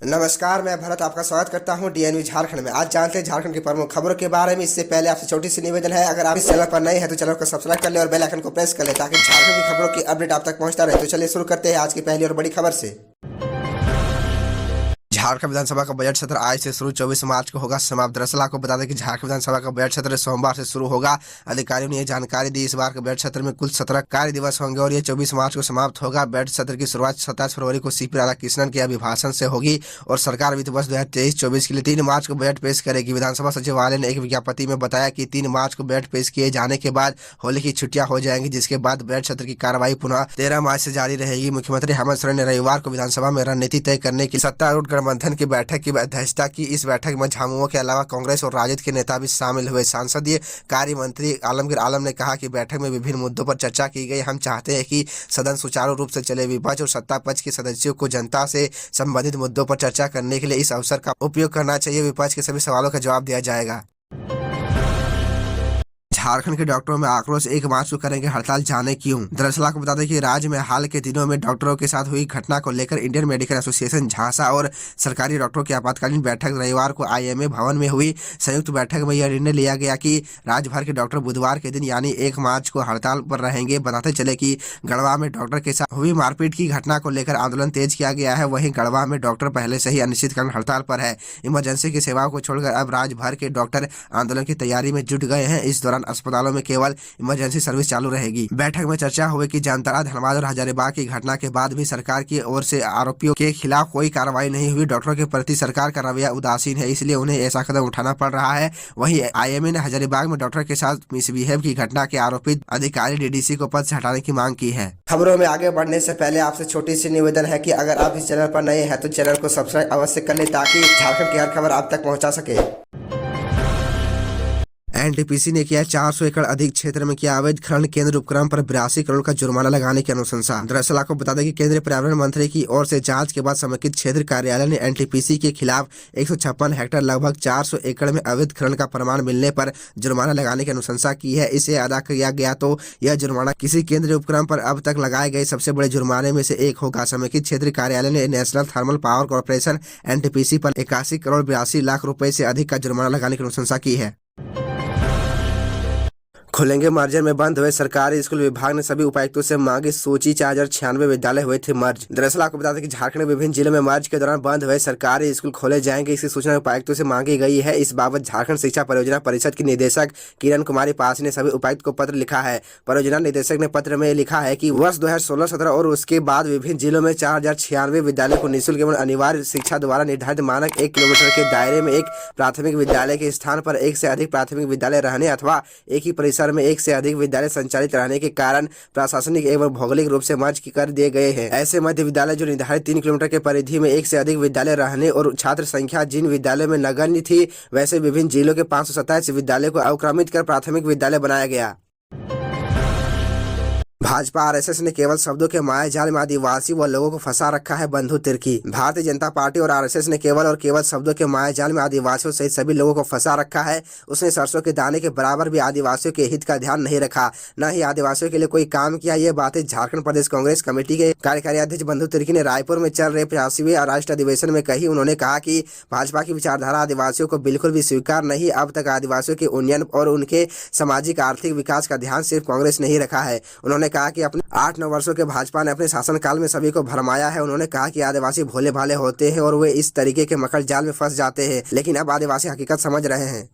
नमस्कार, मैं भरत आपका स्वागत करता हूं डीएनवी झारखंड में। आज जानते हैं झारखंड की प्रमुख खबरों के बारे में। इससे पहले आपसे छोटी सी निवेदन है, अगर आप इस चैनल पर नए हैं तो चैनल को सब्सक्राइब कर ले और बेल आइकन को प्रेस कर ले ताकि झारखंड की खबरों की अपडेट आप तक पहुंचता रहे। तो चलिए शुरू करते हैं आज की पहली और बड़ी खबर से। झारखंड विधानसभा का बजट सत्र आज से शुरू 24 मार्च को होगा समाप्त। दरअसल आपको बता दें कि झारखंड विधानसभा का बजट सत्र सोमवार से शुरू होगा। अधिकारियों ने यह जानकारी दी। इस बार के बजट सत्र में कुल 17 कार्य दिवस होंगे और ये 24 मार्च को समाप्त होगा। बजट सत्र की शुरुआत 27 फरवरी को सीपी राधाकृष्णन के अभिभाषण से होगी और सरकार वित्त वर्ष 2023-24 के लिए 3 मार्च को बजट पेश करेगी। विधानसभा सचिवालय ने एक विज्ञप्ति में बताया कि 3 मार्च को बजट पेश किए जाने के बाद होली की छुट्टियां हो जाएंगी, जिसके बाद बजट सत्र की कार्रवाई पुनः 13 मार्च से जारी रहेगी। मुख्यमंत्री हेमंत सोरेन ने रविवार को विधानसभा में रणनीति तय करने की सत्तारूढ़ गठबंधन की बैठक की अध्यक्षता की। इस बैठक में झामुमो के अलावा कांग्रेस और राजद के नेता भी शामिल हुए। संसदीय कार्य मंत्री आलमगीर आलम ने कहा कि बैठक में विभिन्न मुद्दों पर चर्चा की गई। हम चाहते हैं कि सदन सुचारू रूप से चले। विपक्ष और सत्ता पक्ष के सदस्यों को जनता से संबंधित मुद्दों पर चर्चा करने के लिए इस अवसर का उपयोग करना चाहिए। विपक्ष के सभी सवालों का जवाब दिया जाएगा। झारखंड के डॉक्टरों में आक्रोश, 1 मार्च को करेंगे हड़ताल, जाने क्यों। दरअसल आपको बता दें कि राज्य में हाल के दिनों में डॉक्टरों के साथ हुई घटना को लेकर इंडियन मेडिकल एसोसिएशन झांसा और सरकारी डॉक्टरों की आपातकालीन बैठक रविवार को आईएमए भवन में हुई। संयुक्त बैठक में यह निर्णय लिया गया कि राज्य भर के डॉक्टर बुधवार के दिन यानी 1 मार्च को हड़ताल पर रहेंगे। बताते चले कि गढ़वा में डॉक्टर के साथ हुई मारपीट की घटना को लेकर आंदोलन तेज किया गया है। वहीं गढ़वा में डॉक्टर पहले से ही अनिश्चितकालीन हड़ताल पर है। इमरजेंसी की सेवाओं को छोड़कर अब राज्य भर के डॉक्टर आंदोलन की तैयारी में जुट गए हैं। इस दौरान अस्पतालों में केवल इमरजेंसी सर्विस चालू रहेगी। बैठक में चर्चा हुई कि जामताड़ा, धनबाद और हजारीबाग की घटना के बाद भी सरकार की ओर से आरोपियों के खिलाफ कोई कार्रवाई नहीं हुई। डॉक्टरों के प्रति सरकार का रवैया उदासीन है, इसलिए उन्हें ऐसा कदम उठाना पड़ रहा है। वहीं आईएमए ने हजारीबाग में डॉक्टर के साथ मिसबिहेव की घटना के आरोपित अधिकारी डीडीसी को पद से हटाने की मांग की है। खबरों में आगे बढ़ने से पहले आपसे छोटी सी निवेदन है कि अगर आप इस चैनल पर नए हैं तो चैनल को सब्सक्राइब अवश्य कर ले ताकि झारखंड की हर खबर आप तक पहुँचा सके। एनटीपीसी ने किया 400 एकड़ अधिक क्षेत्र में किया अवैध खनन, केंद्र उपक्रम पर 82 करोड़ का जुर्माना लगाने की अनुशंसा। दरअसल आपको बता दें कि केंद्रीय पर्यावरण मंत्री की ओर से जांच के बाद समेकित क्षेत्र कार्यालय ने एनटीपीसी के खिलाफ 156 हेक्टेयर लगभग 400 एकड़ में अवैध खनन का प्रमाण मिलने पर जुर्माना लगाने की अनुशंसा की है। इसे अदा किया गया तो यह जुर्माना किसी केंद्रीय उपक्रम पर अब तक लगाए गए सबसे बड़े जुर्माने में से एक होगा। समेकित क्षेत्र कार्यालय ने national thermal power corporation NTPC पर 81 करोड़ 82 लाख रुपए से अधिक का जुर्माना लगाने की अनुशंसा की है। खुलेंगे मर्जर में बंद हुए सरकारी स्कूल। विभाग ने सभी उपायुक्तों से मांगी सूची। 4096 विद्यालय हुए थे मर्ज। दरअसल आपको बता दें कि झारखंड में विभिन्न जिलों में मर्ज के दौरान बंद हुए सरकारी स्कूल खोले जाएंगे। इसकी सूचना उपायुक्तों से मांगी गई है। इस बाबत झारखंड शिक्षा परियोजना परिषद की निदेशक किरण कुमारी पास ने सभी उपायुक्त को पत्र लिखा है। परियोजना निदेशक ने पत्र में लिखा है कि वर्ष 2016-17 और उसके बाद विभिन्न जिलों में 4096 विद्यालय को निःशुल्क एवं अनिवार्य शिक्षा द्वारा निर्धारित मानक 1 किलोमीटर के दायरे में एक प्राथमिक विद्यालय के स्थान पर 1 से अधिक प्राथमिक विद्यालय रहने अथवा एक ही परिसर में 1 से अधिक विद्यालय संचालित रहने के कारण प्रशासनिक एवं भौगोलिक रूप से मर्ज कर दिए गए हैं। ऐसे मध्य विद्यालय जो निर्धारित 3 किलोमीटर के परिधि में 1 से अधिक विद्यालय रहने और छात्र संख्या जिन विद्यालयों में नगण्य थी, वैसे विभिन्न जिलों के 527 विद्यालय को अवक्रमित कर प्राथमिक विद्यालय बनाया गया। भाजपा आरएसएस ने केवल शब्दों के माया जाल में आदिवासी व लोगों को फंसा रखा है, बंधु तिर्की। भारतीय जनता पार्टी और आरएसएस ने केवल शब्दों के माया जाल में आदिवासियों सहित सभी लोगों को फंसा रखा है। उसने सरसों के दाने के बराबर भी आदिवासियों के हित का ध्यान नहीं रखा, न ही आदिवासियों के लिए कोई काम किया। ये बातें झारखंड प्रदेश कांग्रेस कमेटी के कार्यकारी अध्यक्ष बंधु तिर्की ने रायपुर में चल रहे 85वें राष्ट्रीय अधिवेशन में कही। उन्होंने कहा कि भाजपा की विचारधारा आदिवासियों को बिल्कुल भी स्वीकार नहीं। अब तक आदिवासियों के उन्नयन और उनके सामाजिक आर्थिक विकास का ध्यान सिर्फ कांग्रेस नहीं रखा है। उन्होंने कहा कि अपने 8-9 वर्षों के भाजपा ने अपने शासनकाल में सभी को भरमाया है। उन्होंने कहा कि आदिवासी भोले भाले होते हैं और वे इस तरीके के मकड़ जाल में फंस जाते हैं, लेकिन अब आदिवासी हकीकत समझ रहे हैं।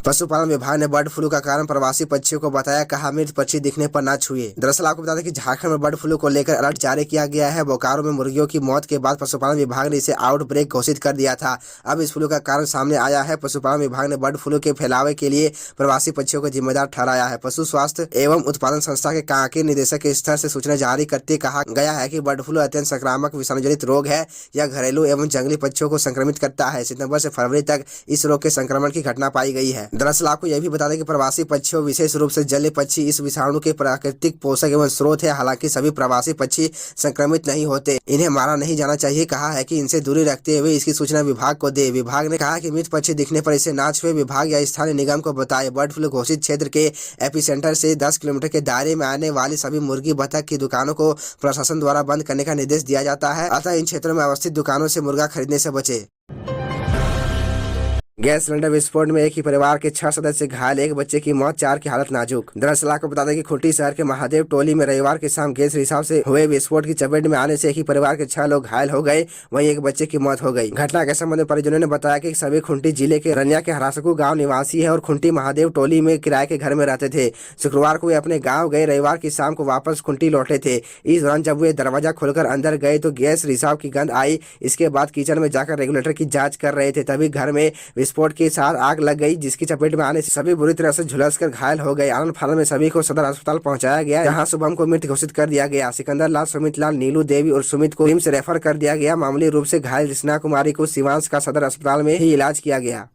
पशुपालन विभाग ने बर्ड फ्लू का कारण प्रवासी पक्षियों को बताया, कहा मृत पक्षी दिखने पर न छुए। दरअसल आपको बता दें कि झारखंड में बर्ड फ्लू को लेकर अलर्ट जारी किया गया है। बोकारो में मुर्गियों की मौत के बाद पशुपालन विभाग ने इसे आउटब्रेक घोषित कर दिया था। अब इस फ्लू का कारण सामने आया है। पशुपालन विभाग ने बर्ड फ्लू के फैलावे के लिए प्रवासी पक्षियों को जिम्मेदार ठहराया है। पशु स्वास्थ्य एवं उत्पादन संस्था के कांकेर निदेशक के स्तर से सूचना जारी करते कहा गया है कि बर्ड फ्लू अत्यंत संक्रामक विषाणुजनित रोग है। यह घरेलू एवं जंगली पक्षियों को संक्रमित करता है। सितंबर से फरवरी तक इस रोग के संक्रमण की घटना पाई गई है। दरअसल आपको यह भी बता दें कि प्रवासी पक्षियों, विशेष रूप से जलीय पक्षी, इस विषाणु के प्राकृतिक पोषक एवं स्रोत है। हालांकि सभी प्रवासी पक्षी संक्रमित नहीं होते, इन्हें मारा नहीं जाना चाहिए। कहा है कि इनसे दूरी रखते हुए इसकी सूचना विभाग को दे। विभाग ने कहा कि मृत पक्षी दिखने पर इसे ना छुए, विभाग या स्थानीय निगम को बताए। बर्ड फ्लू घोषित क्षेत्र के एपिसेंटर से 10 किलोमीटर के दायरे में आने वाली सभी मुर्गी, बतख की दुकानों को प्रशासन द्वारा बंद करने का निर्देश दिया जाता है। अतः इन क्षेत्रों में अवस्थित दुकानों से मुर्गा खरीदने से बचे। गैस सिलेंडर विस्फोट में एक ही परिवार के 6 सदस्य घायल, एक बच्चे की मौत, 4 की हालत नाजुक। दरअसल आपको बता दें कि खूंटी शहर के महादेव टोली में रविवार की शाम गैस रिसाव से हुए विस्फोट की चपेट में आने से एक ही परिवार के 6 लोग घायल हो गए, वहीं एक बच्चे की मौत हो गई। घटना के संबंध में परिजनों ने बताया कि सभी खूंटी जिले के रनिया के हरासकू गाँव निवासी है और खूंटी महादेव टोली में किराए के घर में रहते थे। शुक्रवार को वे अपने गाँव गए, रविवार की शाम को वापस खूंटी लौटे थे। इस दौरान जब वे दरवाजा खोलकर अंदर गए तो गैस रिसाव की गंध आई। इसके बाद किचन में जाकर रेगुलेटर की जाँच कर रहे थे, तभी घर में विस्फोट के साथ आग लग गई, जिसकी चपेट में आने से सभी बुरी तरह से झुलसकर घायल हो गए। आनंद फानंद में सभी को सदर अस्पताल पहुंचाया गया, जहां शुभम को मृत घोषित कर दिया गया। सिकंदर लाल, सुमित लाल, नीलू देवी और सुमित को रिम्स रेफर कर दिया गया। मामूली रूप से घायल रिस्ना कुमारी को सिवांश का सदर अस्पताल में ही इलाज किया गया।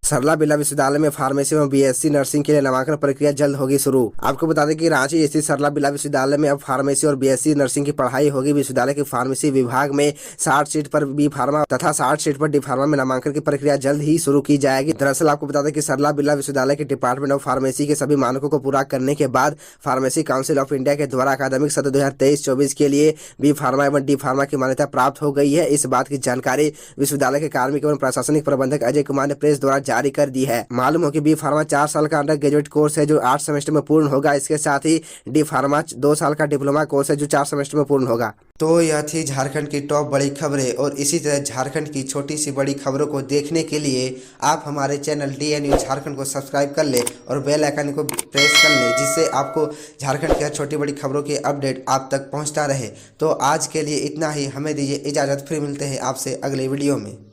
सरला बिरला विश्वविद्यालय में फार्मेसी एवं बीएससी नर्सिंग के लिए नामांकन प्रक्रिया जल्द होगी शुरू। आपको बता दें कि रांची स्थित सरला बिरला विश्वविद्यालय में अब फार्मेसी और बीएससी नर्सिंग की पढ़ाई होगी। विश्वविद्यालय के फार्मेसी विभाग में 60 सीट पर बी फार्मा तथा 60 सीट पर डी फार्मा में नामांकन की प्रक्रिया जल्द ही शुरू की जाएगी। दरअसल आपको बता दें कि सरला बिरला विश्वविद्यालय के डिपार्टमेंट ऑफ फार्मेसी के सभी मानकों को पूरा करने के बाद फार्मेसी काउंसिल ऑफ इंडिया के द्वारा अकादमिक सत्र 2023-24 के लिए बी फार्मा एवं डी फार्मा की मान्यता प्राप्त हो गई है। इस बात की जानकारी विश्वविद्यालय के कार्मिक एवं प्रशासनिक प्रबंधक अजय कुमार ने प्रेस द्वारा जारी कर दी है। मालूम हो कि बी फार्मा 4 साल का अंडर ग्रेजुएट कोर्स है जो 8 सेमेस्टर में पूर्ण होगा। इसके साथ ही डी फार्मा 2 साल का डिप्लोमा कोर्स है जो 4 सेमेस्टर में पूर्ण होगा। तो यह थी झारखंड की टॉप बड़ी खबरें, और इसी तरह झारखंड की छोटी सी बड़ी खबरों को देखने के लिए आप हमारे चैनल DN न्यूज़ झारखंड को सब्सक्राइब कर ले और बेल आइकन को प्रेस कर ले, जिससे आपको झारखंड की हर छोटी बड़ी खबरों के अपडेट आप तक पहुंचता रहे। तो आज के लिए इतना ही, हमें दीजिए इजाज़त, फिर मिलते हैं आपसे अगले वीडियो में।